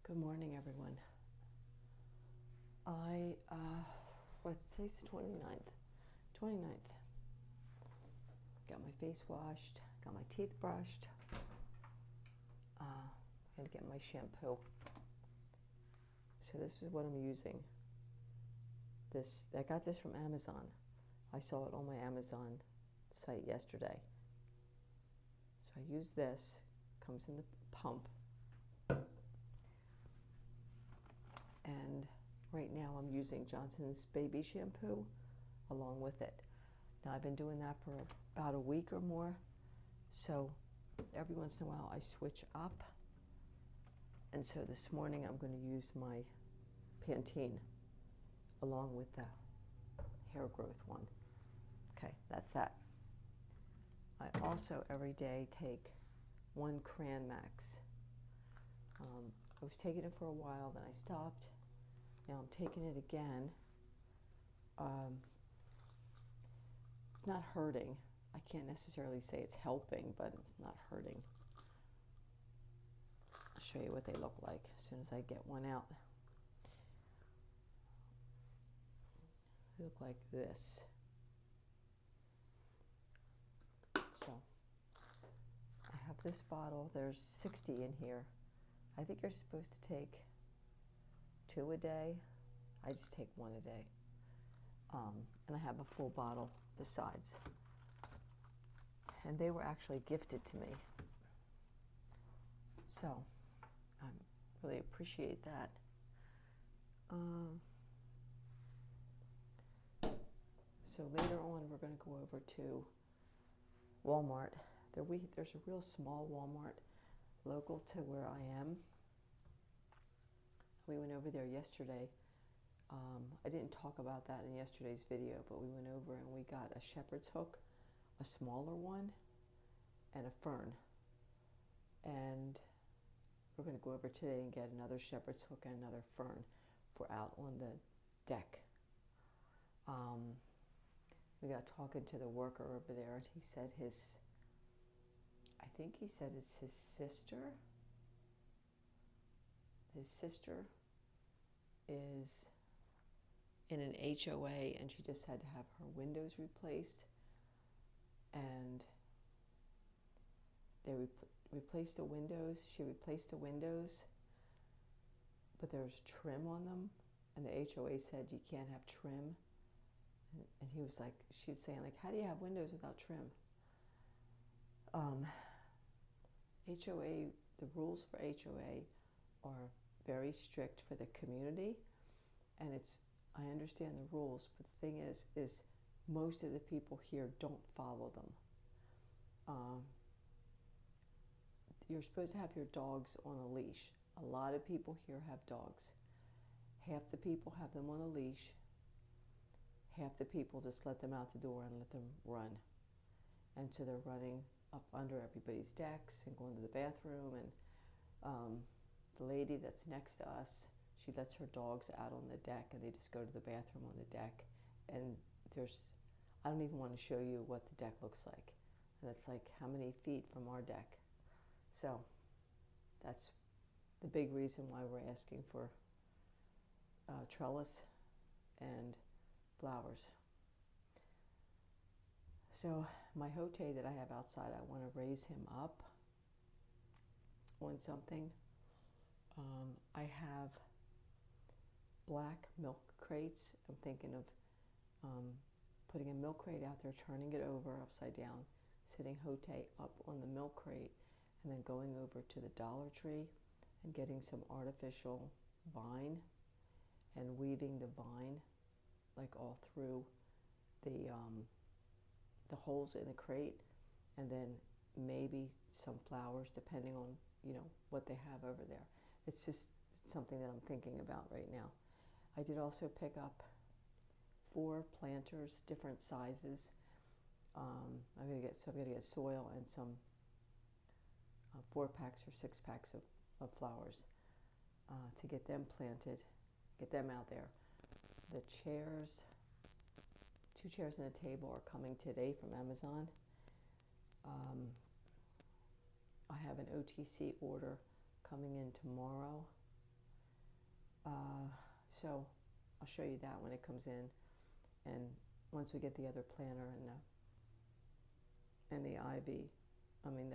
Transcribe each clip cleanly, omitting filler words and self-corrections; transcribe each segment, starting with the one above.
Good morning, everyone. Today's the 29th. 29th. Got my face washed, got my teeth brushed, and get my shampoo. So this is what I'm using. I got this from Amazon. I saw it on my Amazon site yesterday. So I use this, comes in the pump. And right now I'm using Johnson's baby shampoo along with it. Now I've been doing that for about a week or more. So every once in a while I switch up. And so this morning I'm going to use my Pantene along with the hair growth one. Okay, that's that. I also every day take one Cran Max. I was taking it for a while, then I stopped. Now I'm taking it again. It's not hurting. I can't necessarily say it's helping, but it's not hurting. I'll show you what they look like as soon as I get one out. They look like this. So I have this bottle. There's 60 in here. I think you're supposed to take 2 a day. I just take 1 a day. And I have a full bottle besides. And they were actually gifted to me. So I really appreciate that. So later on we're going to go over to Walmart. There's a real small Walmart local to where I am. We went over there yesterday. I didn't talk about that in yesterday's video, but we went over and we got a shepherd's hook, a smaller one, and a fern. And we're going to go over today and get another shepherd's hook and another fern for out on the deck. We got talking to the worker over there, and he said I think he said it's his sister. His sister is in an HOA, and she just had to have her windows replaced. And they replaced the windows. She replaced the windows, but there's trim on them, and the HOA said you can't have trim. And he was like, she's saying, like, how do you have windows without trim? HOA, the rules for HOA are very strict for the community, and I understand the rules, but the thing is most of the people here don't follow them. You're supposed to have your dogs on a leash. A lot of people here have dogs. Half the people have them on a leash. Half the people just let them out the door and let them run. And so they're running up under everybody's decks and going to the bathroom. And the lady that's next to us, she lets her dogs out on the deck, and they just go to the bathroom on the deck. And I don't even want to show you what the deck looks like. And it's like how many feet from our deck. So that's the big reason why we're asking for trellis and flowers. So my Hote that I have outside, I want to raise him up on something. I have black milk crates. I'm thinking of putting a milk crate out there, turning it over upside down, sitting Hote up on the milk crate, and then going over to the Dollar Tree and getting some artificial vine and weaving the vine like all through the holes in the crate, and then maybe some flowers depending on what they have over there. It's just something that I'm thinking about right now. I did also pick up 4 planters, different sizes. I'm gonna get soil and some 4-packs or 6-packs of flowers to get them planted, get them out there. The chairs, 2 chairs and a table are coming today from Amazon. I have an OTC order coming in tomorrow So I'll show you that when it comes in, and once we get the other planter and the ivy, I mean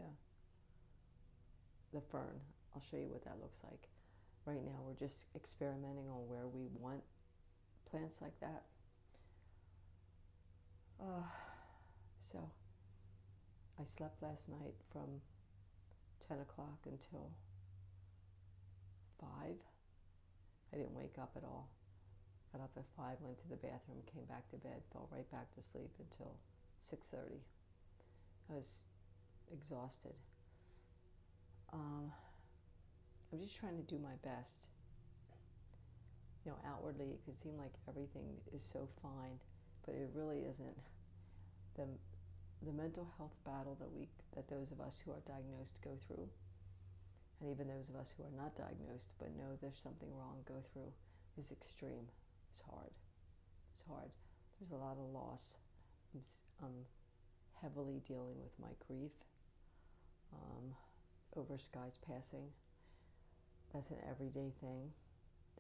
the fern, I'll show you what that looks like. Right now we're just experimenting on where we want plants like that. So I slept last night from 10 o'clock until 5. I didn't wake up at all. Got up at 5, went to the bathroom, came back to bed, fell right back to sleep until 6:30. I was exhausted. I'm just trying to do my best. You know, outwardly it could seem like everything is so fine, but it really isn't. The mental health battle that those of us who are diagnosed go through, and even those of us who are not diagnosed but know there's something wrong go through, is extreme. It's hard. It's hard. There's a lot of loss. I'm heavily dealing with my grief over Sky's passing. That's an everyday thing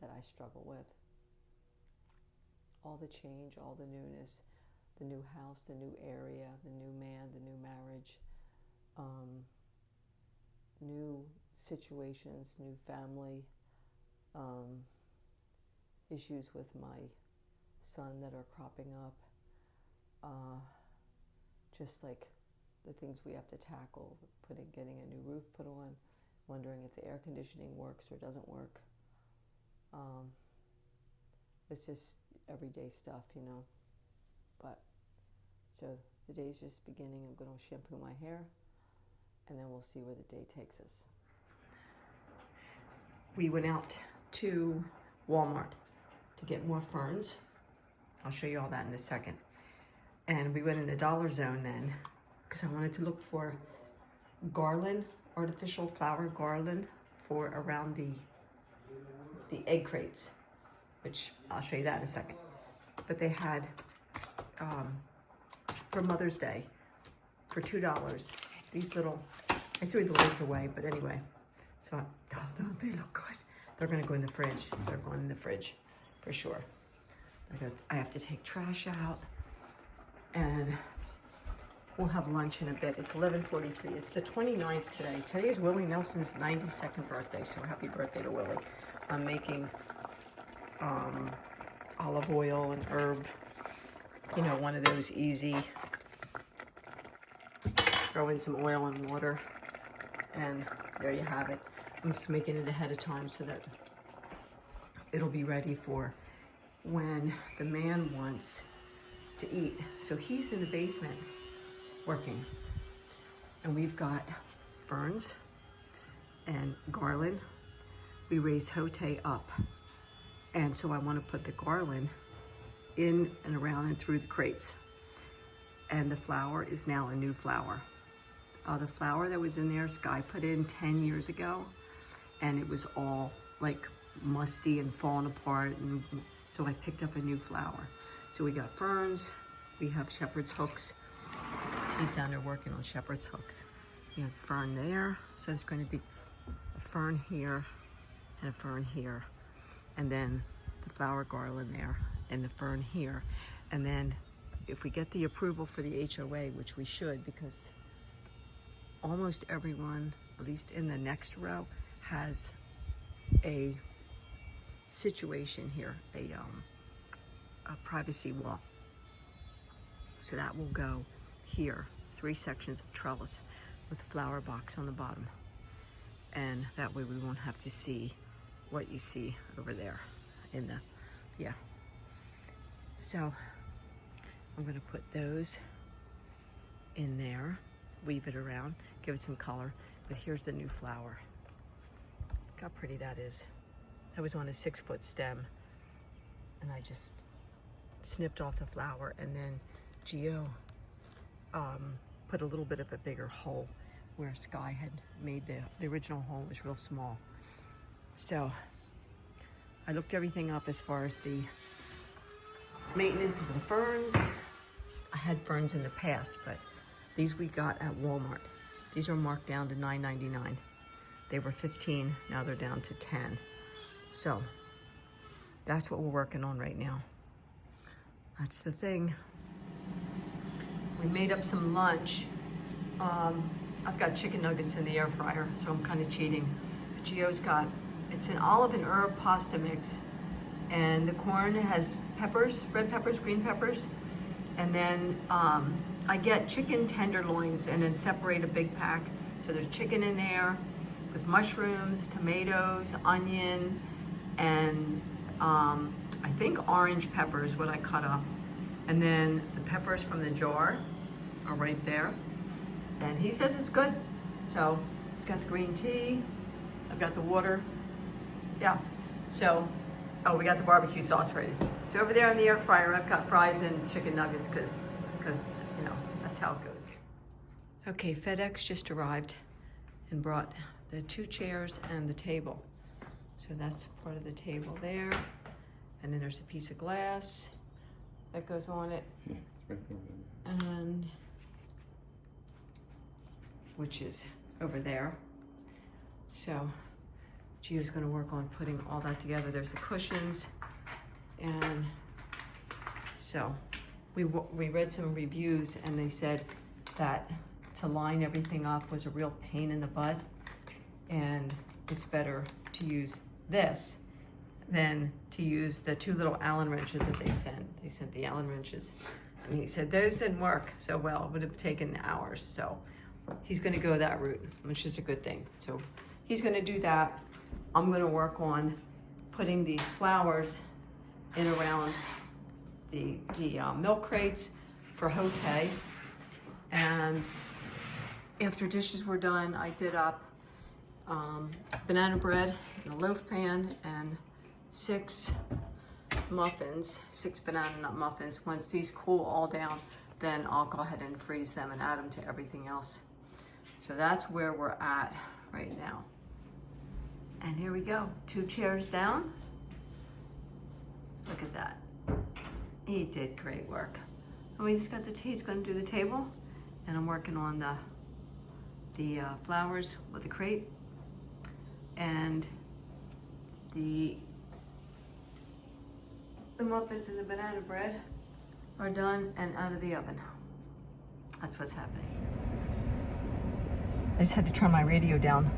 that I struggle with. All the change, all the newness, the new house, the new area, the new man, the new marriage, new situations, new family, issues with my son that are cropping up, just like the things we have to tackle, getting a new roof put on, wondering if the air conditioning works or doesn't work. It's just everyday stuff, you know. But so the day's just beginning. I'm going to shampoo my hair, and then we'll see where the day takes us. We went out to Walmart to get more ferns. I'll show you all that in a second. And we went in the Dollar Zone then, because I wanted to look for garland, artificial flower garland for around the egg crates, which I'll show you that in a second. But they had, for Mother's Day, for $2, these little, I threw the lids away, but anyway. So, don't they look good? They're gonna go in the fridge. They're going in the fridge, for sure. I have to take trash out, and we'll have lunch in a bit. It's 11:43. It's the 29th today. Today is Willie Nelson's 92nd birthday, so happy birthday to Willie. I'm making olive oil and herb, you know, one of those easy, throw in some oil and water, and there you have it. I'm just making it ahead of time so that it'll be ready for when the man wants to eat. So he's in the basement working, and we've got ferns and garland. We raised Hote up, and so I want to put the garland in and around and through the crates. And the flower is now a new flower. The flower that was in there, Sky put in 10 years ago, and it was all like musty and falling apart, and so I picked up a new flower. So we got ferns, we have shepherd's hooks. He's down there working on shepherd's hooks. We have fern there, so it's going to be a fern here and a fern here, and then the flower garland there and the fern here. And then if we get the approval for the HOA, which we should, because almost everyone, at least in the next row, has a situation here, a privacy wall. So that will go here, 3 sections of trellis with a flower box on the bottom. And that way we won't have to see what you see over there in the, yeah. So I'm gonna put those in there, weave it around, give it some color. But here's the new flower. Look how pretty that is. That was on a 6-foot stem, and I just snipped off the flower, and then Gio put a little bit of a bigger hole where Sky had made the original hole was real small. So I looked everything up as far as the maintenance of the ferns. I had ferns in the past, but these we got at Walmart. These are marked down to $9.99. They were $15, now they're down to $10. So that's what we're working on right now. That's the thing. We made up some lunch. I've got chicken nuggets in the air fryer, so I'm kind of cheating. But Gio's got, it's an olive and herb pasta mix. And the corn has peppers, red peppers, green peppers. And then I get chicken tenderloins and then separate a big pack. So there's chicken in there with mushrooms, tomatoes, onion, and I think orange pepper is what I cut up. And then the peppers from the jar are right there. And he says it's good. So he's got the green tea. I've got the water. Yeah. So, oh, we got the barbecue sauce ready. So over there in the air fryer, I've got fries and chicken nuggets because you know, that's how it goes. Okay, FedEx just arrived and brought the 2 chairs and the table. So that's part of the table there. And then there's a piece of glass that goes on it. Yeah, right there. And which is over there. So Gio's gonna work on putting all that together. There's the cushions. And so we read some reviews and they said that to line everything up was a real pain in the butt. And it's better to use this than to use the 2 little Allen wrenches that they sent. They sent the Allen wrenches. And he said those didn't work so well. It would have taken hours. So he's gonna go that route, which is a good thing. So he's gonna do that. I'm gonna work on putting these flowers in around the milk crates for Hote. And after dishes were done, I did up banana bread in a loaf pan and 6 muffins, 6 banana nut muffins. Once these cool all down, then I'll go ahead and freeze them and add them to everything else. So that's where we're at right now. And here we go, 2 chairs down. Look at that. He did great work. And we just got the tea. He's gonna do the table. And I'm working on the flowers with the crate. And the muffins and the banana bread are done and out of the oven. That's what's happening. I just had to turn my radio down.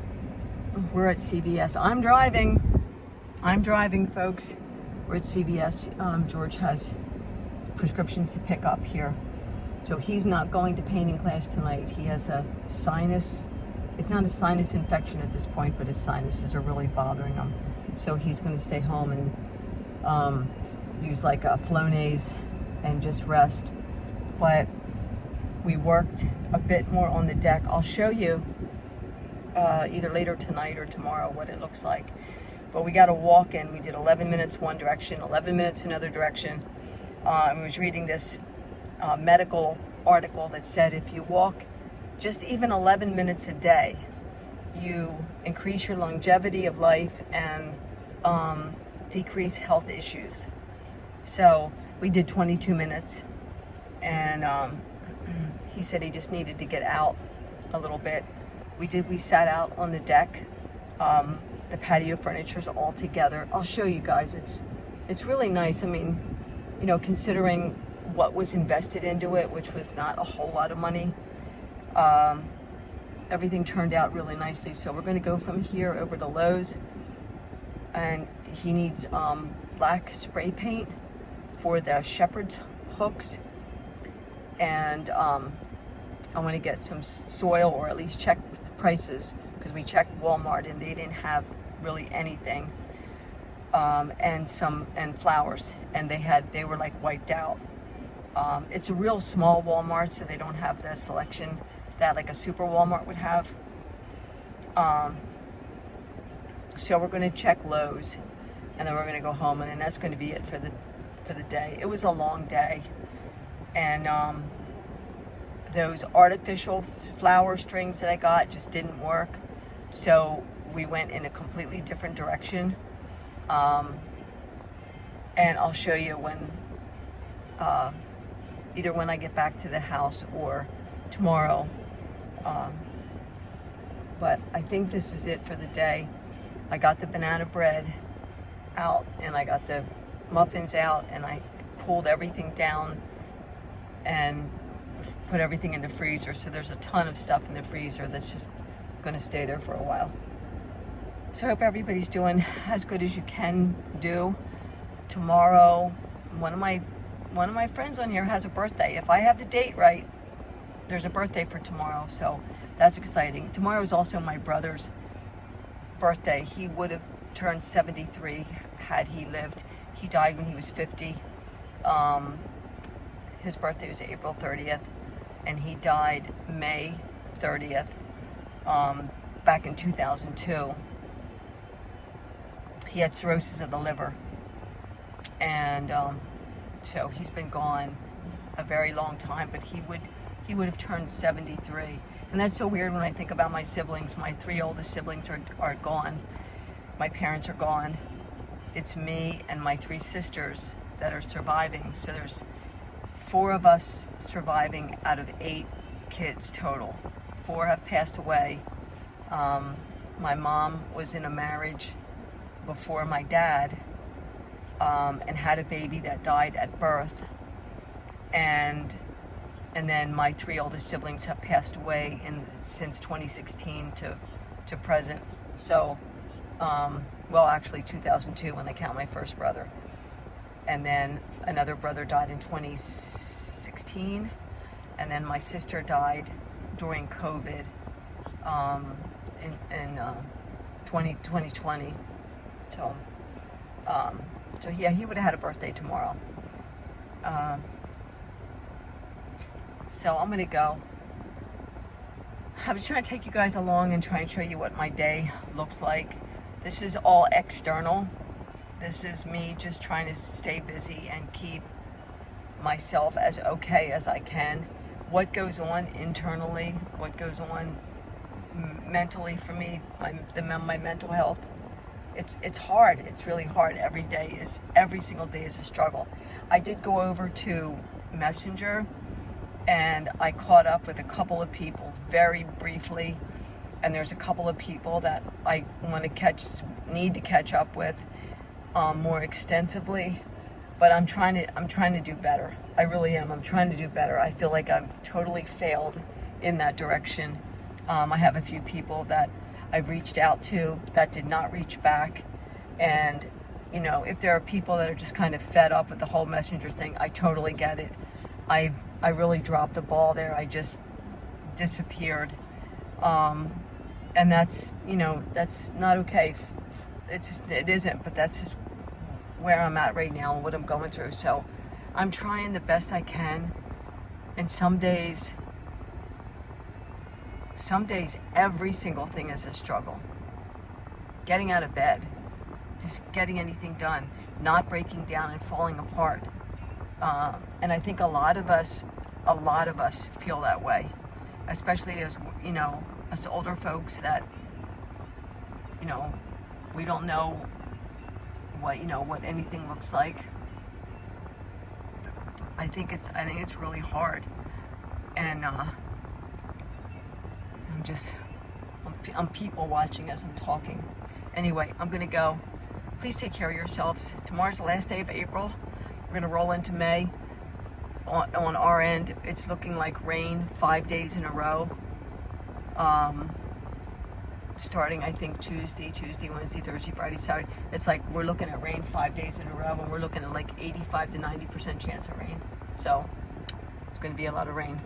We're at CVS. I'm driving, folks. We're at CVS. George has prescriptions to pick up here. So he's not going to painting class tonight. He has a sinus. It's not a sinus infection at this point, but his sinuses are really bothering him. So he's going to stay home and use like a Flonase and just rest. But we worked a bit more on the deck. I'll show you either later tonight or tomorrow what it looks like. But we got a walk in. We did 11 minutes one direction, 11 minutes another direction. I was reading this medical article that said if you walk just even 11 minutes a day, you increase your longevity of life and decrease health issues. So we did 22 minutes and he said he just needed to get out a little bit. We sat out on the deck. The patio furniture's all together. I'll show you guys. It's really nice. I mean, you know, considering what was invested into it, which was not a whole lot of money, everything turned out really nicely. So we're going to go from here over to Lowe's, and he needs black spray paint for the shepherd's hooks, and I want to get some soil, or at least check the prices, because we checked Walmart and they didn't have really anything, and flowers, and they were like wiped out. It's a real small Walmart, so they don't have the selection that like a super Walmart would have. So we're going to check Lowe's, and then we're going to go home, and then that's going to be it for the day. It was a long day, and those artificial flower strings that I got just didn't work, so we went in a completely different direction. And I'll show you when, either when I get back to the house or tomorrow. But I think this is it for the day. I got the banana bread out and I got the muffins out and I cooled everything down and put everything in the freezer. So there's a ton of stuff in the freezer that's just going to stay there for a while. So I hope everybody's doing as good as you can do. Tomorrow, one of my friends on here has a birthday. If I have the date right, there's a birthday for tomorrow, so that's exciting. Tomorrow is also my brother's birthday. He would have turned 73 had he lived. He died when he was 50. His birthday was April 30th, and he died May 30th, back in 2002. He had cirrhosis of the liver, and so he's been gone a very long time, but he would have turned 73. And that's so weird when I think about my siblings. My 3 oldest siblings are gone. My parents are gone. It's me and my 3 sisters that are surviving. So there's 4 of us surviving out of 8 kids total. 4 have passed away. My mom was in a marriage before my dad, and had a baby that died at birth. And then my 3 oldest siblings have passed away since 2016 to present. So, well, actually 2002 when I count my first brother. And then another brother died in 2016. And then my sister died during COVID in 2020. So yeah, he would have had a birthday tomorrow. So I'm going to go. I was trying to take you guys along and try and show you what my day looks like. This is all external. This is me just trying to stay busy and keep myself as okay as I can. What goes on internally, what goes on mentally for me, my mental health, it's hard. It's really hard. Every single day is a struggle. I did go over to Messenger and I caught up with a couple of people very briefly, and there's a couple of people that I need to catch up with more extensively. But I'm trying to do better. I really am. I'm trying to do better. I feel like I've totally failed in that direction. I have a few people that I've reached out to that did not reach back. And, you know, if there are people that are just kind of fed up with the whole Messenger thing, I totally get it. I really dropped the ball there. I just disappeared. And that's, you know, that's not okay. It isn't, but that's just where I'm at right now and what I'm going through. So I'm trying the best I can. And some days every single thing is a struggle. Getting out of bed, just getting anything done, not breaking down and falling apart. And I think a lot of us feel that way, especially as, you know, us older folks that, you know, we don't know what anything looks like. I think it's really hard, and I'm people watching as I'm talking. Anyway, I'm gonna go. Please take care of yourselves. Tomorrow's the last day of April. We're gonna roll into May. On our end, it's looking like rain 5 days in a row. Starting, I think, Tuesday, Wednesday, Thursday, Friday, Saturday. It's like we're looking at rain 5 days in a row, and we're looking at like 85 to 90% chance of rain. So it's going to be a lot of rain.